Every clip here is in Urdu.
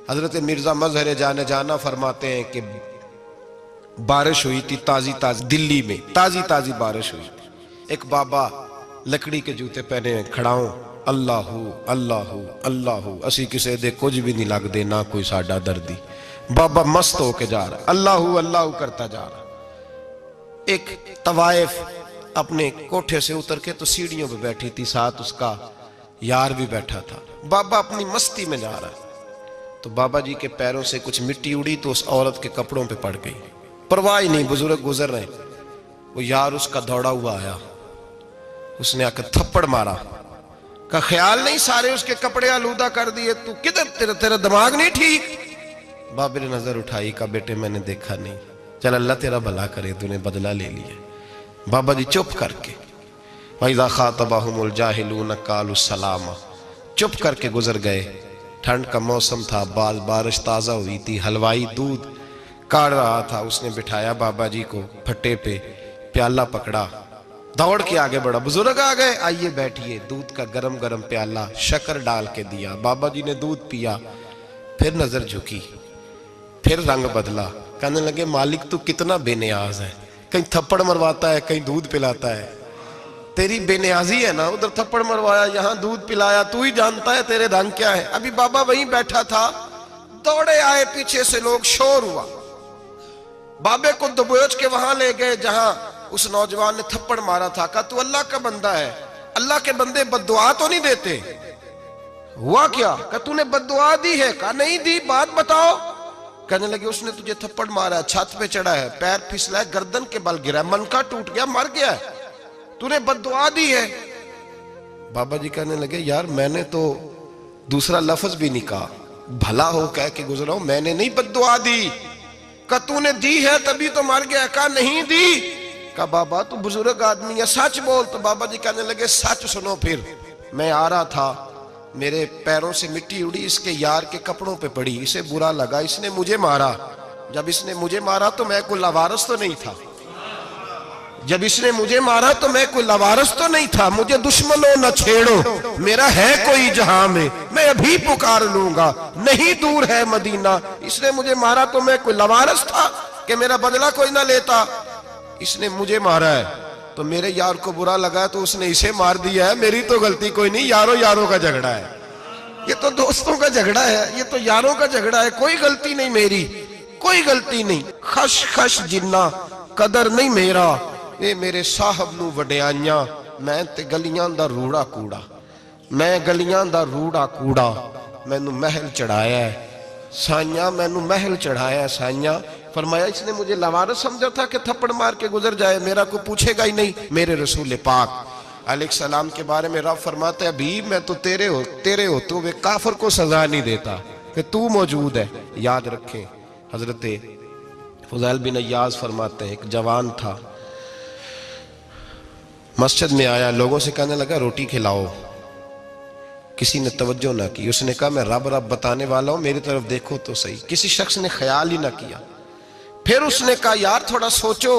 حضرت مرزا مظہر جانے جانا فرماتے ہیں کہ بارش ہوئی تھی تازی تازی، دلی میں تازی تازی بارش ہوئی تھی. ایک بابا لکڑی کے جوتے پہنے کھڑا ہوں، اللہ اللہ اللہ، اسی کسے دے کچھ بھی نہیں لگ دے، نہ کوئی ساڈا دردی. بابا مست ہو کے جا رہا، اللہ اللہ کرتا جا رہا. ایک طوائف اپنے کوٹھے سے اتر کے تو سیڑھیوں پہ بیٹھی تھی، ساتھ اس کا یار بھی بیٹھا تھا. بابا اپنی مستی میں جا رہا، تو بابا جی کے پیروں سے کچھ مٹی اڑی تو اس عورت کے کپڑوں پہ پڑ گئی. پرواہ نہیں، بزرگ گزر رہے. وہ یار اس کا دوڑا ہوا آیا، اس نے آ کے تھپڑ مارا. کا خیال نہیں سارے اس کے کپڑے آلودہ کر دیے، تو کدھر تیرا دماغ نہیں ٹھیک؟ بابے نے نظر اٹھائی، کہا بیٹے میں نے دیکھا نہیں، چل اللہ تیرا بھلا کرے، تو نے بدلہ لے لیا. بابا جی چپ کر کے وَإِذَا خَاطَبَهُمُ الْجَاهِلُونَ قَالُوا السَّلَامَ، چپ کر کے گزر گئے. ٹھنڈ کا موسم تھا، بارش تازہ ہوئی تھی، حلوائی دودھ کاڑ رہا تھا. اس نے بٹھایا بابا جی کو پھٹے پہ، پیالہ پکڑا، دوڑ کے آگے بڑھا. بزرگ آ گئے، آئیے بیٹھیے. دودھ کا گرم گرم پیالہ شکر ڈال کے دیا. بابا جی نے دودھ پیا، پھر نظر جھکی، پھر رنگ بدلا. کہنے لگے مالک تو کتنا بے نیاز ہے، کہیں تھپڑ مرواتا ہے، کہیں دودھ پلاتا ہے. تیری بے نیازی ہے نا، ادھر تھپڑ مروایا، یہاں دودھ پلایا، تو ہی جانتا ہے تیرے رنگ کیا ہے. ابھی بابا وہیں بیٹھا تھا، دوڑے آئے پیچھے سے لوگ، شور ہوا. بابے کو دبوچ کے وہاں لے گئے جہاں اس نوجوان نے تھپڑ مارا تھا. کہا تو اللہ کا بندہ ہے، اللہ کے بندے بد دعا تو نہیں دیتے؟ ہوا کیا؟ کہا تو نے بد دعا دی ہے؟ کہا نہیں دی، بات بتاؤ. کہنے لگے اس نے تجھے تھپڑ مارا ہے، چھت پہ چڑھا ہے، پیر پھسلا ہے، گردن کے بل گرا ہے، منکا ٹوٹ گیا، مر گیا ہے، تو نے بد دعا دی ہے. بابا جی کہنے لگے یار میں نے تو دوسرا لفظ بھی نہیں کہا، بھلا ہو کہہ کے گزرا ہوں، میں نے نہیں بد دعا دی. کہا تو نے دی ہے تبھی تو مر گیا. کہا نہیں دی. کہا بابا تو بزرگ آدمی ہے، سچ بول. تو بابا جی کہنے لگے سچ سنو. پھر میں آ رہا تھا، میرے پیروں سے مٹی اڑی، اس کے یار کے کپڑوں پہ پڑی، اسے برا لگا، اس نے مجھے مارا. جب اس نے مجھے مارا تو میں کوئی لاوارث تو نہیں تھا، جب اس نے مجھے مارا تو میں کوئی لاوارث تو نہیں تھا. مجھے دشمنوں نہ چھیڑو، میرا ہے کوئی جہاں میں ابھی پکار لوں گا، نہیں دور ہے مدینہ. اس نے مجھے مارا تو میں کوئی لاوارث تھا کہ میرا بدلہ کوئی نہ لیتا؟ اس نے مجھے مارا ہے تو میرے یار کو برا لگا تو اس نے اسے مار دیا ہے، میری تو غلطی کوئی نہیں. یاروں کا جھگڑا ہے، یہ تو دوستوں کا جھگڑا ہے، یہ تو یاروں کا جھگڑا ہے، کوئی غلطی نہیں میری، کوئی غلطی نہیں. خش خش جنہ قدر نہیں میرا، اے میرے صاحب نو وڈیاں، میں تے گلیاں دا روڑا کوڑا، میں گلیاں دا روڑا کوڑا. میں نو محل چڑھایا ہے سائیاں، میں نو محل چڑھایا ہے سائیاں. فرمایا اس نے مجھے لاوارث سمجھا تھا کہ تھپڑ مار کے گزر جائے، میرا کوئی پوچھے گا ہی نہیں. میرے رسول پاک علیہ السلام کے بارے میں رب فرماتا ہے ابھی میں تو تیرے ہوتے ہوئے کافر کو سزا نہیں دیتا کہ تو موجود ہے. یاد رکھیں حضرت فضیل بن عیاض فرماتے ہیں ایک جوان تھا، مسجد میں آیا، لوگوں سے کہنے لگا روٹی کھلاؤ. کسی نے توجہ نہ کی. اس نے کہا میں رب بتانے والا ہوں، میری طرف دیکھو تو صحیح. کسی شخص نے خیال ہی نہ کیا. پھر اس نے کہا یار تھوڑا سوچو.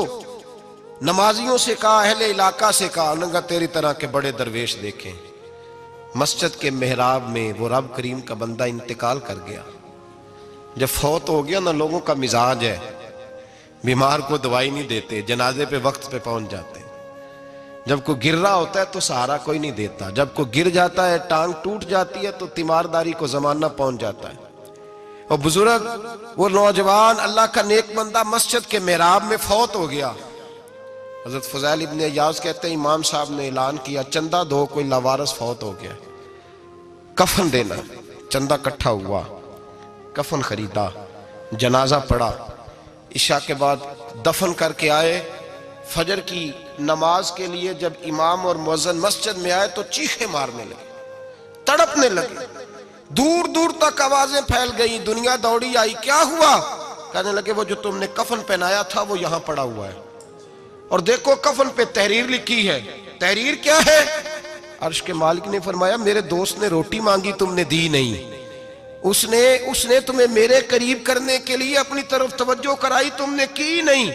نمازیوں سے کہا، اہل علاقہ سے کہا، انہوں نے کہا تیری طرح کے بڑے درویش دیکھیں. مسجد کے محراب میں وہ رب کریم کا بندہ انتقال کر گیا. جب فوت ہو گیا نا، لوگوں کا مزاج ہے، بیمار کو دوائی نہیں دیتے، جنازے پہ وقت پہ پہنچ جاتے. جب کوئی گر رہا ہوتا ہے تو سہارا کوئی نہیں دیتا، جب کوئی گر جاتا ہے، ٹانگ ٹوٹ جاتی ہے تو تیمارداری کو زمانہ پہنچ جاتا ہے. اور بزرگ وہ نوجوان اللہ کا نیک بندہ مسجد کے محراب میں فوت ہو گیا. حضرت فضیل ابن عیاض کہتے ہیں امام صاحب نے اعلان کیا چندہ دو، کوئی لاوارث فوت ہو گیا، کفن دینا. چندہ کٹھا ہوا، کفن خریدا، جنازہ پڑا. عشاء کے بعد دفن کر کے آئے. فجر کی نماز کے لیے جب امام اور مؤذن مسجد میں آئے تو چیخیں مارنے لگے، تڑپنے لگے. دور دور تک آوازیں پھیل گئی، دنیا دوڑی آئی. کیا ہوا؟ کہنے لگے وہ جو تم نے کفن پہنایا تھا وہ یہاں پڑا ہوا ہے، اور دیکھو کفن پہ تحریر لکھی ہے. تحریر کیا ہے؟ عرش کے مالک نے فرمایا میرے دوست نے روٹی مانگی تم نے دی نہیں، اس نے تمہیں میرے قریب کرنے کے لیے اپنی طرف توجہ کرائی، تم نے کی نہیں.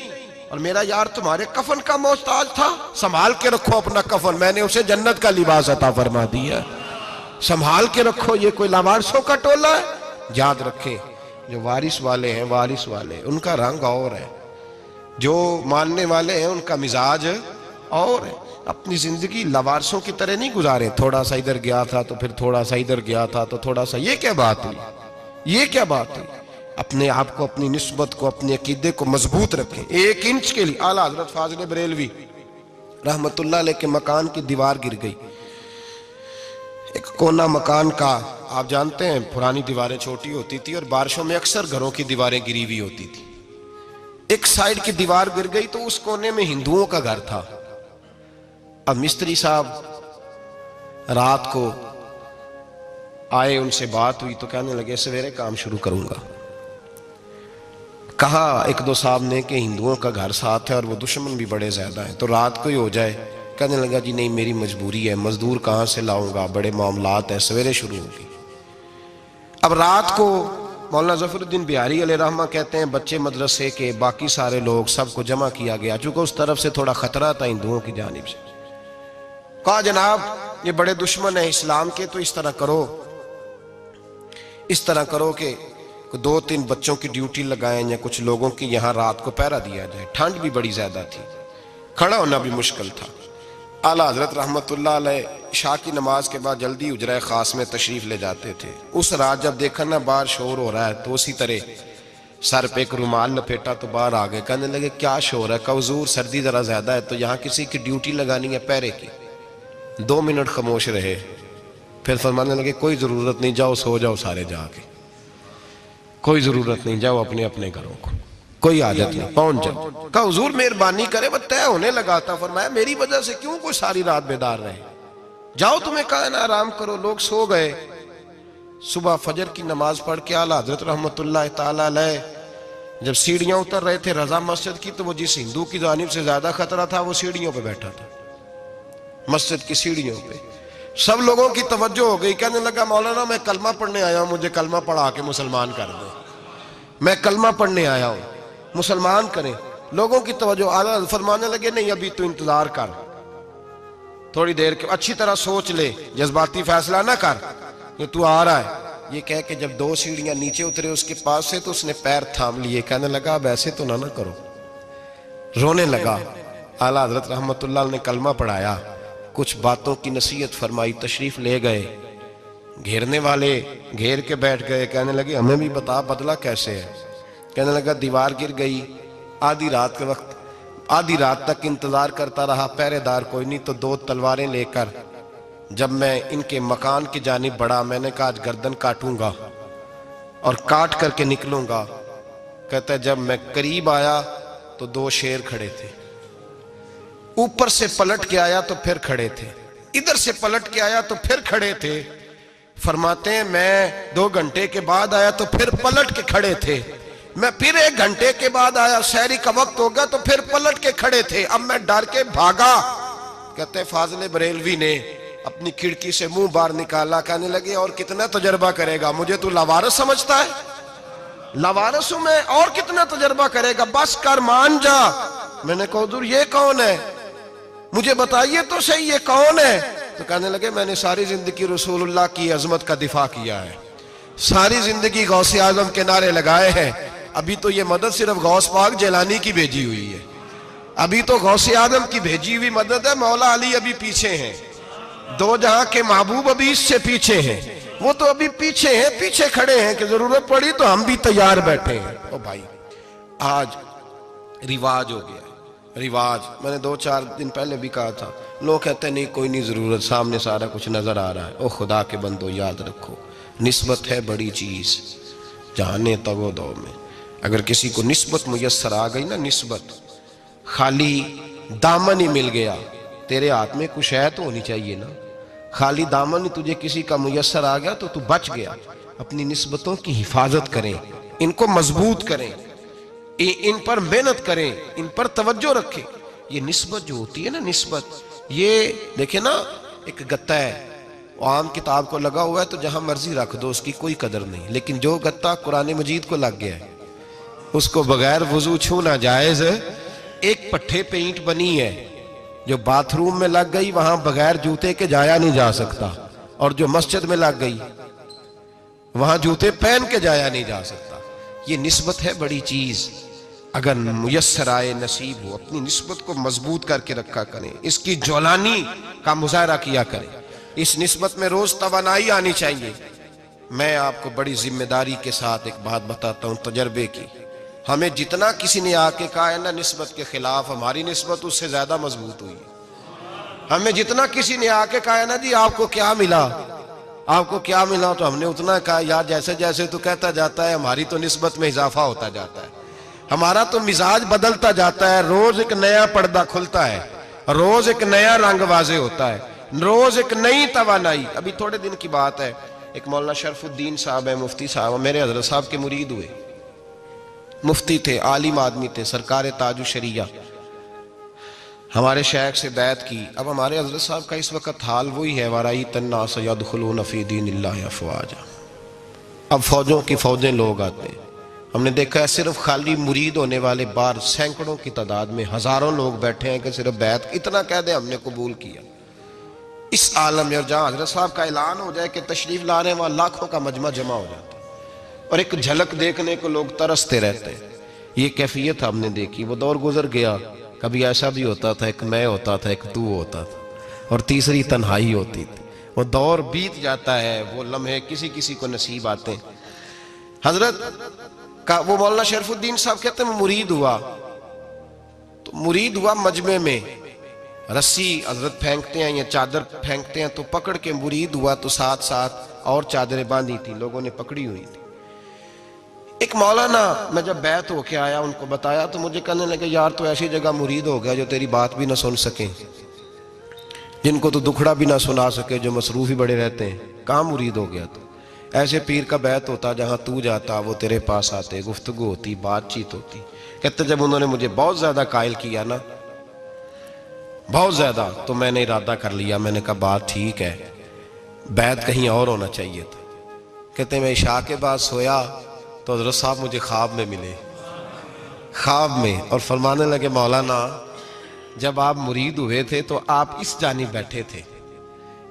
اور میرا یار تمہارے کفن کا محتاج تھا، سنبھال کے رکھو اپنا کفن، میں نے اسے جنت کا لباس عطا فرما دیا، سنبھال کے رکھو. یہ کوئی لاوارثوں کا ٹولہ ہے؟ یاد رکھیں جو وارث والے ہیں، وارث والے ان کا رنگ اور ہے، جو ماننے والے ہیں ان کا مزاج اور ہے۔ اپنی زندگی لوارثوں کی طرح نہیں گزارے، تھوڑا سا ادھر گیا تھا تو پھر تھوڑا سا ادھر گیا تھا تو تھوڑا سا، یہ کیا بات ہوئی، یہ کیا بات ہوئی؟ اپنے آپ کو، اپنی نسبت کو، اپنے عقیدے کو مضبوط رکھیں۔ 1 انچ کے لیے اعلیٰ حضرت فاضل بریلوی رحمت اللہ علیہ کے مکان کی دیوار گر گئی، ایک کونا مکان کا، آپ جانتے ہیں پرانی دیواریں چھوٹی ہوتی تھی اور بارشوں میں اکثر گھروں کی دیواریں گری ہوئی ہوتی تھی، ایک سائیڈ کی دیوار گر گئی تو اس کونے میں ہندوؤں کا گھر تھا۔ اب مستری صاحب رات کو آئے، ان سے بات ہوئی تو کہنے لگے سویرے کام شروع کروں گا۔ کہا 1-2 صاحب نے کہ ہندوؤں کا گھر ساتھ ہے اور وہ دشمن بھی بڑے زیادہ ہیں، تو رات کو ہی ہو جائے۔ کہنے لگا جی نہیں، میری مجبوری ہے، مزدور کہاں سے لاؤں گا، بڑے معاملات ہیں، سویرے شروع ہوگی۔ اب رات کو مولانا ظفر الدین بہاری علیہ رحمہ کہتے ہیں بچے مدرسے کے، باقی سارے لوگ، سب کو جمع کیا گیا، چونکہ اس طرف سے تھوڑا خطرہ تھا ہندوؤں کی جانب سے۔ کہا جناب یہ بڑے دشمن ہیں اسلام کے، تو اس طرح کرو کہ 2-3 بچوں کی ڈیوٹی لگائیں یا کچھ لوگوں کی یہاں رات کو پہرا دیا جائے، ٹھنڈ بھی بڑی زیادہ تھی، کھڑا ہونا بھی مشکل تھا۔ اعلیٰ حضرت رحمت اللہ علیہ عشاء کی نماز کے بعد جلدی حجرہ خاص میں تشریف لے جاتے تھے۔ اس رات جب دیکھا نا باہر شور ہو رہا ہے تو اسی طرح سر پہ ایک رومال لپیٹا تو باہر آ گئے، کہنے لگے کیا شور ہے؟ کہا حضور سردی ذرا زیادہ ہے تو یہاں کسی کی ڈیوٹی لگانی ہے پہرے کی۔ 2 منٹ خاموش رہے، پھر فرمانے لگے کوئی ضرورت نہیں، جاؤ سو جاؤ سارے جا کے، کوئی ضرورت نہیں، جاؤ اپنے اپنے گھروں کو، کوئی حاجت نہیں، پہنچ جاؤ۔ کہا حضور مہربانی کرے، وہ طے ہونے لگا تھا۔ فرمایا میری وجہ سے کیوں کوئی ساری رات بیدار رہے، جاؤ تمہیں کہا نا آرام کرو۔ لوگ سو گئے۔ صبح فجر کی نماز پڑھ کے اعلیٰ حضرت رحمت اللہ تعالیٰ علیہ جب سیڑھیاں اتر رہے تھے رضا مسجد کی، تو وہ جس ہندو کی جانب سے زیادہ خطرہ تھا وہ سیڑھیوں پہ بیٹھا تھا، مسجد کی سیڑھیوں پہ۔ سب لوگوں کی توجہ ہو گئی، کہنے لگا مولانا میں کلمہ پڑھنے آیا ہوں، مجھے کلمہ پڑھا کے مسلمان کر دیں، میں کلمہ پڑھنے آیا ہوں، مسلمان کریں۔ لوگوں کی توجہ، اعلیٰ فرمانے لگے نہیں ابھی تو انتظار کر، تھوڑی دیر کے اچھی طرح سوچ لے، جذباتی فیصلہ نہ کر کہ تو آ رہا ہے۔ یہ کہہ کے جب 2 سیڑھیاں نیچے اترے اس کے پاس سے تو اس نے پیر تھام لیے، کہنے لگا اب ایسے تو نہ کرو، رونے لگا۔ اعلیٰ حضرت رحمت اللہ نے کلمہ پڑھایا، کچھ باتوں کی نصیحت فرمائی، تشریف لے گئے۔ گھیرنے والے گھیر کے بیٹھ گئے، کہنے لگے ہمیں بھی بتا بدلہ کیسے ہے۔ کہنے لگا دیوار گر گئی، آدھی رات کے وقت، آدھی رات تک انتظار کرتا رہا، پہرے دار کوئی نہیں، تو 2 تلواریں لے کر جب میں ان کے مکان کی جانب بڑھا، میں نے کہا آج گردن کاٹوں گا اور کاٹ کر کے نکلوں گا۔ کہتا ہے جب میں قریب آیا تو 2 شیر کھڑے تھے، اوپر سے پلٹ کے آیا تو پھر کھڑے تھے، ادھر سے پلٹ کے آیا تو پھر کھڑے تھے۔ فرماتے ہیں میں 2 گھنٹے کے بعد آیا تو پھر پلٹ کے کھڑے تھے، میں پھر 1 گھنٹے کے بعد آیا، سحری کا وقت ہو گیا تو پھر پلٹ کے کھڑے تھے، اب میں ڈر کے بھاگا۔ کہتے ہیں فاضل بریلوی نے اپنی کھڑکی سے منہ باہر نکالا، کہنے لگے اور کتنا تجربہ کرے گا، مجھے تو لاوارث سمجھتا ہے، لاوارث ہوں میں، اور کتنا تجربہ کرے گا، بس کر مان جا۔ میں نے کہا حضور یہ کون ہے، مجھے بتائیے تو صحیح یہ کون ہے۔ تو کہنے لگے میں نے ساری زندگی رسول اللہ کی عظمت کا دفاع کیا ہے، ساری زندگی غوث اعظم کے نعرے لگائے ہیں، ابھی تو یہ مدد صرف غوث پاک جیلانی کی بھیجی ہوئی ہے، ابھی تو غوث اعظم کی بھیجی ہوئی مدد ہے، مولا علی ابھی پیچھے ہیں، 2 جہاں کے محبوب ابھی اس سے پیچھے ہیں، وہ تو ابھی پیچھے ہیں، پیچھے کھڑے ہیں کہ ضرورت پڑی تو ہم بھی تیار بیٹھے ہیں۔ او بھائی آج رواج ہو گیا، رواج، میں نے 2-4 دن پہلے بھی کہا تھا، لوگ کہتے ہیں نہیں کوئی نہیں ضرورت، سامنے سارا کچھ نظر آ رہا ہے۔ او خدا کے بندو یاد رکھو، نسبت ہے بڑی چیز، جانے تگو دو میں، اگر کسی کو نسبت میسر آ گئی نا، نسبت، خالی دامن ہی مل گیا، تیرے ہاتھ میں کچھ ہے تو ہونی چاہیے نا، خالی دامن ہی تجھے کسی کا میسر آ گیا تو بچ گیا۔ اپنی نسبتوں کی حفاظت کریں، ان کو مضبوط کریں، ان پر محنت کریں، ان پر توجہ رکھیں۔ یہ نسبت جو ہوتی ہے نا، نسبت، یہ دیکھیں نا ایک گتا ہے، عام کتاب کو لگا ہوا ہے تو جہاں مرضی رکھ دو، اس کی کوئی قدر نہیں، لیکن جو گتا قرآن مجید کو لگ گیا ہے اس کو بغیر وضو چھونا جائز ہے۔ ایک پٹھے پہ اینٹ بنی ہے، جو باتھ روم میں لگ گئی وہاں بغیر جوتے کے جایا نہیں جا سکتا، اور جو مسجد میں لگ گئی وہاں جوتے پہن کے جایا نہیں جا سکتا. یہ نسبت ہے بڑی چیز. اگر میسر آئے نصیب ہو اپنی نسبت کو مضبوط کر کے رکھا کریں, اس کی جولانی کا مظاہرہ کیا کریں. اس نسبت میں روز توانائی آنی چاہیے. میں آپ کو بڑی ذمہ داری کے ساتھ ایک بات بتاتا ہوں تجربے کی. ہمیں جتنا کسی نے آ کے کہا ہے نا نسبت کے خلاف, ہماری نسبت اس سے زیادہ مضبوط ہوئی. ہمیں جتنا کسی نے آ کے کہا ہے نا جی آپ کو کیا ملا, آپ کو کیا ملا, تو ہم نے اتنا کہا یار جیسے جیسے تو کہتا جاتا ہے ہماری تو نسبت میں اضافہ ہوتا جاتا ہے, ہمارا تو مزاج بدلتا جاتا ہے. روز ایک نیا پردہ کھلتا ہے, روز ایک نیا رنگ واضح ہوتا ہے, روز ایک نئی توانائی. ابھی تھوڑے دن کی بات ہے, ایک مولانا شرف الدین صاحب ہے, مفتی صاحب, میرے حضرت صاحب کے مرید ہوئے. مفتی تھے, عالم آدمی تھے, سرکار تاج الشریعہ, ہمارے شیخ سے بیعت کی. اب ہمارے حضرت صاحب کا اس وقت حال وہی ہے وَرَأَيْتَ النَّاسَ يَدْخُلُونَ فِي دِينِ اللَّهِ أَفْوَاجًا. اب فوجوں کی فوجیں لوگ آتے ہیں. ہم نے دیکھا ہے صرف خالی مرید ہونے والے باہر سینکڑوں کی تعداد میں ہزاروں لوگ بیٹھے ہیں کہ صرف بیعت اتنا کہہ دیں ہم نے قبول کیا. اس عالم میں اور جہاں حضرت صاحب کا اعلان ہو جائے کہ تشریف لا رہے ہیں وہاں لاکھوں کا مجمع جمع ہو جاتا ہے اور ایک جھلک دیکھنے کو لوگ ترستے رہتے ہیں. یہ کیفیت ہم نے دیکھی. وہ دور گزر گیا. کبھی ایسا بھی ہوتا تھا ایک میں ہوتا تھا, ایک تو ہوتا تھا, اور تیسری تنہائی ہوتی تھی. وہ دور بیت جاتا ہے, وہ لمحے کسی کسی کو نصیب آتے ہیں. حضرت کا وہ مولانا شرف الدین صاحب کہتے ہیں مرید ہوا, تو مرید ہوا مجمع میں, رسی حضرت پھینکتے ہیں یا چادر پھینکتے ہیں تو پکڑ کے مرید ہوا, تو ساتھ ساتھ اور چادریں باندھی تھی, لوگوں نے پکڑی ہوئی تھی. ایک مولانا, میں جب بیعت ہو کے آیا ان کو بتایا تو مجھے کہنے لگے یار تو ایسی جگہ مرید ہو گیا جو تیری بات بھی نہ سن سکیں, جن کو تو دکھڑا بھی نہ سنا سکے, جو مصروف ہی بڑے رہتے ہیں, کہاں مرید ہو گیا تو. ایسے پیر کا بیعت ہوتا جہاں تو جاتا وہ تیرے پاس آتے, گفتگو ہوتی, بات چیت ہوتی. کہتے جب انہوں نے مجھے بہت زیادہ قائل کیا نا, بہت زیادہ, تو میں نے ارادہ کر لیا. میں نے کہا بات ٹھیک ہے, بیعت کہیں اور ہونا چاہیے تھا. کہتے میں عشاء کے بعد سویا تو حضرت صاحب مجھے خواب میں ملے, خواب میں, اور فرمانے لگے مولانا جب آپ مرید ہوئے تھے تو آپ اس جانب بیٹھے تھے,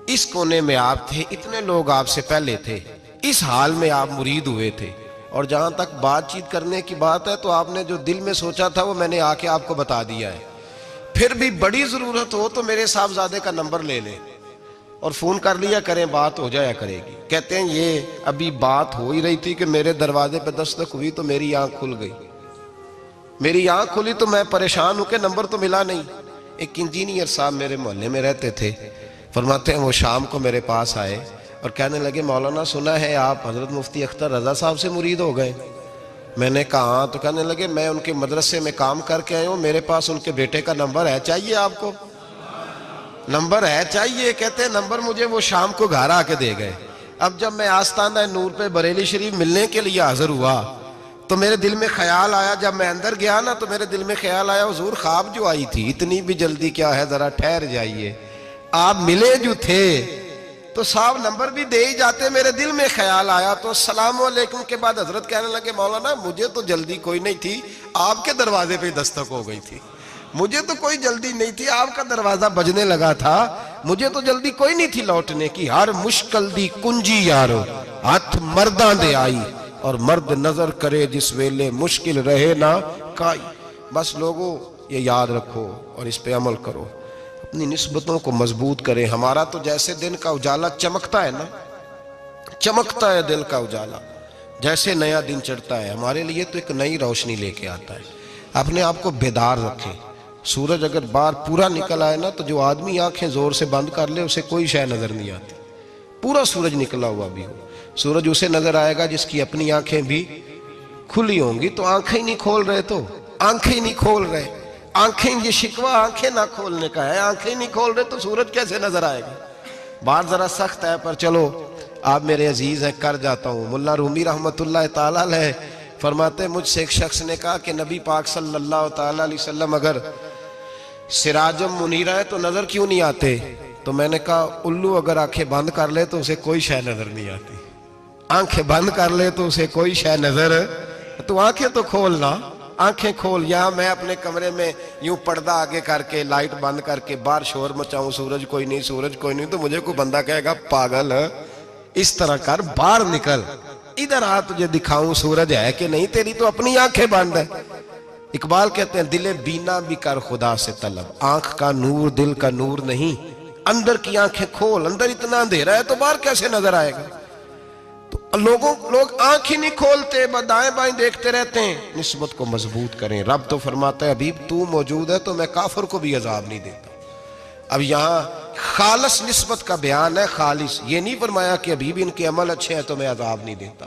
اس کونے میں آپ تھے, اتنے لوگ آپ سے پہلے تھے, اس حال میں آپ مرید ہوئے تھے, اور جہاں تک بات چیت کرنے کی بات ہے تو آپ نے جو دل میں سوچا تھا وہ میں نے آ کے آپ کو بتا دیا ہے. پھر بھی بڑی ضرورت ہو تو میرے صاحبزادے کا نمبر لے لیں اور فون کر لیا کریں, بات ہو جایا کرے گی. کہتے ہیں یہ ابھی بات ہو ہی رہی تھی کہ میرے دروازے پہ دستک ہوئی تو میری آنکھ کھل گئی. میری آنکھ کھلی تو میں پریشان ہوں کہ نمبر تو ملا نہیں. ایک انجینئر صاحب میرے محلے میں رہتے تھے, فرماتے ہیں وہ شام کو میرے پاس آئے اور کہنے لگے مولانا سنا ہے آپ حضرت مفتی اختر رضا صاحب سے مرید ہو گئے. میں نے کہا ہاں. تو کہنے لگے میں ان کے مدرسے میں کام کر کے آئے ہوں, میرے پاس ان کے بیٹے کا نمبر ہے, چاہیے آپ کو؟ نمبر ہے چاہیے. کہتے ہیں نمبر مجھے وہ شام کو گھر آ کے دے گئے. اب جب میں آستانہ نور پہ بریلی شریف ملنے کے لیے حاضر ہوا تو میرے دل میں خیال آیا, جب میں اندر گیا نا تو میرے دل میں خیال آیا حضور خواب جو آئی تھی اتنی بھی جلدی کیا ہے, ذرا ٹھہر جائیے, آپ ملے جو تھے تو صاحب نمبر بھی دے ہی جاتے. میرے دل میں خیال آیا تو السلام علیکم کے بعد حضرت کہنے لگے مولانا مجھے تو جلدی کوئی نہیں تھی, آپ کے دروازے پہ دستک ہو گئی تھی, مجھے تو کوئی جلدی نہیں تھی, آپ کا دروازہ بجنے لگا تھا, مجھے تو جلدی کوئی نہیں تھی لوٹنے کی. ہر مشکل دی کنجی یارو ہاتھ مرداں دے آئی, اور مرد نظر کرے جس ویلے مشکل رہے نہ کائی. بس لوگوں یہ یاد رکھو اور اس پہ عمل کرو, اپنی نسبتوں کو مضبوط کریں. ہمارا تو جیسے دن کا اجالا چمکتا ہے نا, چمکتا ہے دل کا اجالا, جیسے نیا دن چڑھتا ہے ہمارے لیے تو ایک نئی روشنی لے کے آتا ہے. اپنے آپ کو بیدار رکھیں. سورج اگر باہر پورا نکل آئے نا تو جو آدمی آنکھیں زور سے بند کر لے اسے کوئی شے نظر نہیں آتی. پورا سورج نکلا ہوا بھی ہو, سورج اسے نظر آئے گا جس کی اپنی آنکھیں بھی کھلی ہوں گی. تو آنکھیں نہیں کھول رہے, تو آنکھیں نہیں کھول رہے, آنکھیں, یہ شکوہ آنکھیں نہ کھولنے کا ہے, آنکھیں نہیں کھول رہے تو سورج کیسے نظر آئے گا. بات ذرا سخت ہے پر چلو آپ میرے عزیز ہیں کر جاتا ہوں. ملا رومی رحمت اللہ تعالیٰ علیہ فرماتے مجھ سے ایک شخص نے کہا کہ نبی پاک صلی اللہ تعالیٰ علیہ وسلم اگر سراجم منیرہ ہے تو نظر کیوں نہیں آتے؟ تو میں نے کہا الو اگر آنکھیں بند کر لے تو اسے کوئی شے نظر نہیں آتی. آنکھیں بند کر لے تو اسے کوئی شے نظر, تو آنکھیں تو کھولنا, آنکھیں کھول. یہاں میں اپنے کمرے میں یوں پردہ آگے کر کے لائٹ بند کر کے باہر شور مچاؤں, سورج کوئی نہیں, سورج کوئی نہیں, تو مجھے کوئی بندہ کہے گا پاگل, اس طرح کر, باہر نکل. ادھر آ تجھے دکھاؤں سورج ہے کہ نہیں، تیری تو اپنی آنکھیں بند ہے۔ اقبال کہتے ہیں دل بینا بھی کر خدا سے طلب، آنکھ کا نور دل کا نور نہیں، اندر کی آنکھیں کھول، اندر اتنا اندھیرا ہے تو باہر کیسے نظر آئے گا؟ تو لوگ آنکھ ہی نہیں کھولتے، دائیں بائیں دیکھتے رہتے ہیں۔ نسبت کو مضبوط کریں۔ رب تو فرماتا ہے حبیب تو موجود ہے تو میں کافر کو بھی عذاب نہیں دیتا۔ اب یہاں خالص نسبت کا بیان ہے، خالص، یہ نہیں فرمایا کہ حبیب ان کے عمل اچھے ہیں تو میں عذاب نہیں دیتا،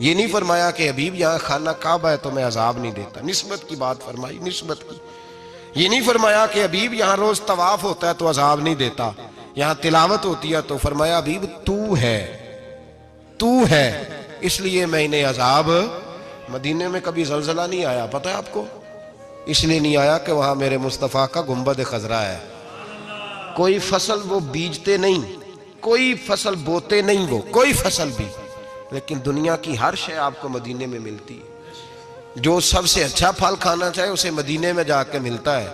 یہ نہیں فرمایا کہ حبیب یہاں خانہ کعبہ ہے تو میں عذاب نہیں دیتا، نسبت کی بات فرمائی، نسبت کی۔ یہ نہیں فرمایا کہ حبیب یہاں روز طواف ہوتا ہے تو عذاب نہیں دیتا، یہاں تلاوت ہوتی ہے تو فرمایا حبیب تو ہے اس لیے میں انہیں عذاب۔ مدینے میں کبھی زلزلہ نہیں آیا، پتہ ہے آپ کو؟ اس لیے نہیں آیا کہ وہاں میرے مصطفیٰ کا گنبد خضرا ہے۔ کوئی فصل وہ بیجتے نہیں، کوئی فصل بوتے نہیں، وہ کوئی فصل بھی، لیکن دنیا کی ہر شے آپ کو مدینے میں ملتی ہے۔ جو سب سے اچھا پھل کھانا چاہے اسے مدینے میں جا کے ملتا ہے،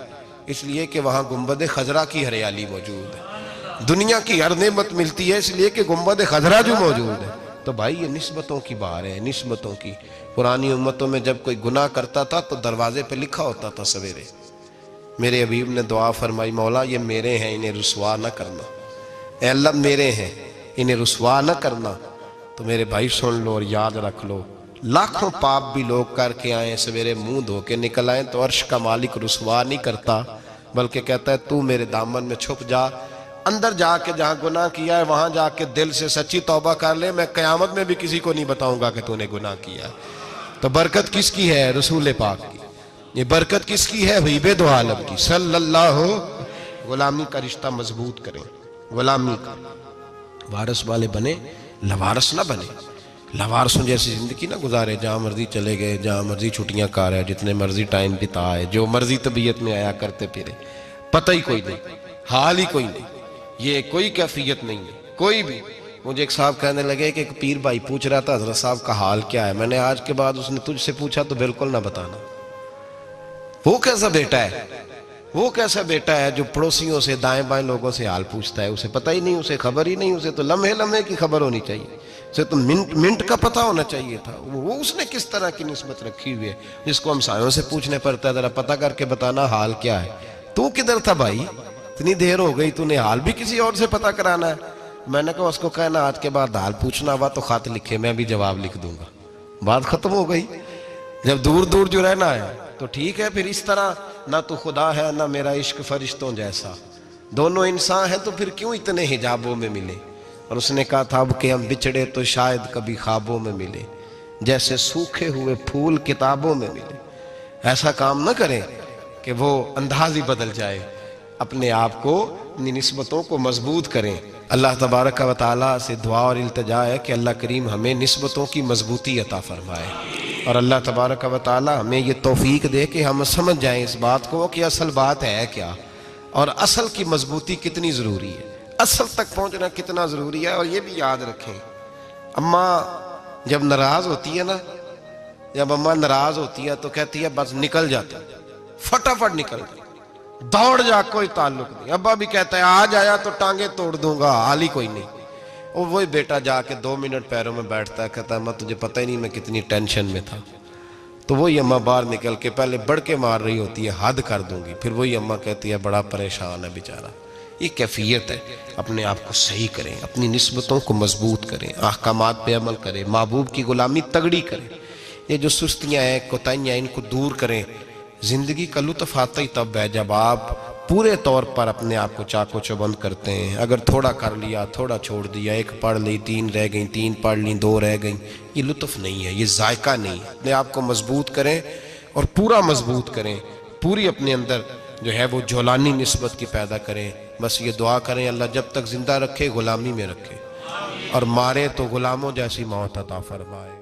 اس لیے کہ وہاں گنبد خضرا کی ہریالی موجود ہے۔ دنیا کی ہر نعمت ملتی ہے اس لیے کہ گنبد خضرا جو موجود ہے۔ تو بھائی یہ نسبتوں کی بار ہے، نسبتوں کی۔ پرانی امتوں میں جب کوئی گناہ کرتا تھا تو دروازے پہ لکھا ہوتا تھا سویرے، میرے حبیب نے دعا فرمائی مولا یہ میرے ہیں انہیں رسوا نہ کرنا، اے اللہ میرے ہیں انہیں رسوا نہ کرنا۔ تو میرے بھائی سن لو اور یاد رکھ لو، لاکھوں پاپ بھی لوگ کر کے آئیں، سویرے منہ دھو کے نکل آئیں تو عرش کا مالک رسوا نہیں کرتا، بلکہ کہتا ہے تو میرے دامن میں چھپ جا، اندر جا کے جہاں گناہ کیا ہے وہاں جا کے دل سے سچی توبہ کر لے، میں قیامت میں بھی کسی کو نہیں بتاؤں گا کہ تو نے گناہ کیا ہے۔ تو برکت کس کی ہے؟ رسول پاک کی۔ یہ برکت کس کی ہے؟ حبیب دو عالم کی صلی اللہ۔ غلامی کا رشتہ مضبوط کریں، غلامی کا، وارث والے بنے، لوارث نہ بنے۔ لوارثوں جیسی زندگی نہ گزارے، جہاں مرضی چلے گئے، جہاں مرضی چھٹیاں کار ہے، جتنے مرضی ٹائم بتائے، جو مرضی طبیعت میں آیا کرتے پھرے، پتہ ہی کوئی نہیں، حال ہی کوئی نہیں، یہ کوئی کیفیت نہیں ہے کوئی بھی۔ مجھے ایک صاحب کہنے لگے کہ ایک پیر بھائی پوچھ رہا تھا حضرت صاحب کا حال کیا ہے، میں نے آج کے بعد اس نے تجھ سے پوچھا تو بالکل نہ بتانا۔ وہ کیسا بیٹا ہے، وہ کیسا بیٹا ہے جو پڑوسیوں سے دائیں بائیں لوگوں سے حال پوچھتا ہے، اسے پتہ ہی نہیں، اسے خبر ہی نہیں، اسے تو لمحے لمحے کی خبر ہونی چاہیے، اسے تو منٹ کا پتہ ہونا چاہیے تھا۔ وہ اس نے کس طرح کی نسبت رکھی ہوئی ہے جس کو ہم سایوں سے پوچھنے پڑتا ہے ذرا پتہ کر کے بتانا حال کیا ہے۔ تو کدھر تھا بھائی، اتنی دیر ہو گئی، تو نے حال بھی کسی اور سے پتہ کرانا ہے؟ میں نے کہا اس کو کہنا آج کے بعد حال پوچھنا ہوا تو خط لکھے، میں بھی جواب لکھ دوں گا، بات ختم ہو گئی۔ جب دور دور جو رہنا ہے تو ٹھیک ہے، پھر اس طرح نہ تو خدا ہے نہ میرا عشق فرشتوں جیسا، دونوں انسان ہیں تو پھر کیوں اتنے حجابوں میں ملے؟ اور اس نے کہا تھا اب کہ ہم بچھڑے تو شاید کبھی خوابوں میں ملے، جیسے سوکھے ہوئے پھول کتابوں میں ملے۔ ایسا کام نہ کریں کہ وہ انداز ہی بدل جائے، اپنے آپ کو، اپنی نسبتوں کو مضبوط کریں۔ اللہ تبارک و تعالیٰ سے دعا اور التجا ہے کہ اللہ کریم ہمیں نسبتوں کی مضبوطی عطا فرمائے، اور اللہ تبارک و تعالیٰ ہمیں یہ توفیق دے کہ ہم سمجھ جائیں اس بات کو کہ اصل بات ہے کیا، اور اصل کی مضبوطی کتنی ضروری ہے، اصل تک پہنچنا کتنا ضروری ہے۔ اور یہ بھی یاد رکھیں، اماں جب ناراض ہوتی ہے نا، جب اماں ناراض ہوتی ہے تو کہتی ہے بس نکل جاتا، فٹافٹ نکل جاتا، دوڑ جا، کوئی تعلق نہیں۔ ابا بھی کہتا ہے آج آیا تو ٹانگیں توڑ دوں گا، حال ہی کوئی نہیں۔ اور وہی بیٹا جا کے 2 منٹ پیروں میں بیٹھتا ہے، کہتا ہے اماں تجھے پتہ ہی نہیں میں کتنی ٹینشن میں تھا۔ تو وہی اماں باہر نکل کے پہلے بڑھ کے مار رہی ہوتی ہے حد کر دوں گی، پھر وہی اماں کہتی ہے بڑا پریشان ہے بیچارہ۔ یہ کیفیت ہے، اپنے آپ کو صحیح کریں، اپنی نسبتوں کو مضبوط کریں، احکامات پہ عمل کریں، محبوب کی غلامی تگڑی کریں۔ یہ جو سستیاں ہیں، کوتاہیاں ہیں، ان کو دور کریں۔ زندگی کا لطف آتا ہی تب ہے جب آپ پورے طور پر اپنے آپ کو چاقو چوبند کرتے ہیں۔ اگر تھوڑا کر لیا، تھوڑا چھوڑ دیا، 1 پڑھ لی، 3 رہ گئیں، 3 پڑھ لیں، 2 رہ گئیں، یہ لطف نہیں ہے، یہ ذائقہ نہیں ہے۔ اپنے آپ کو مضبوط کریں اور پورا مضبوط کریں، پوری اپنے اندر جو ہے وہ جولانی نسبت کی پیدا کریں۔ بس یہ دعا کریں اللہ جب تک زندہ رکھے غلامی میں رکھے، اور مارے تو غلاموں جیسی موت عطا فرمائے۔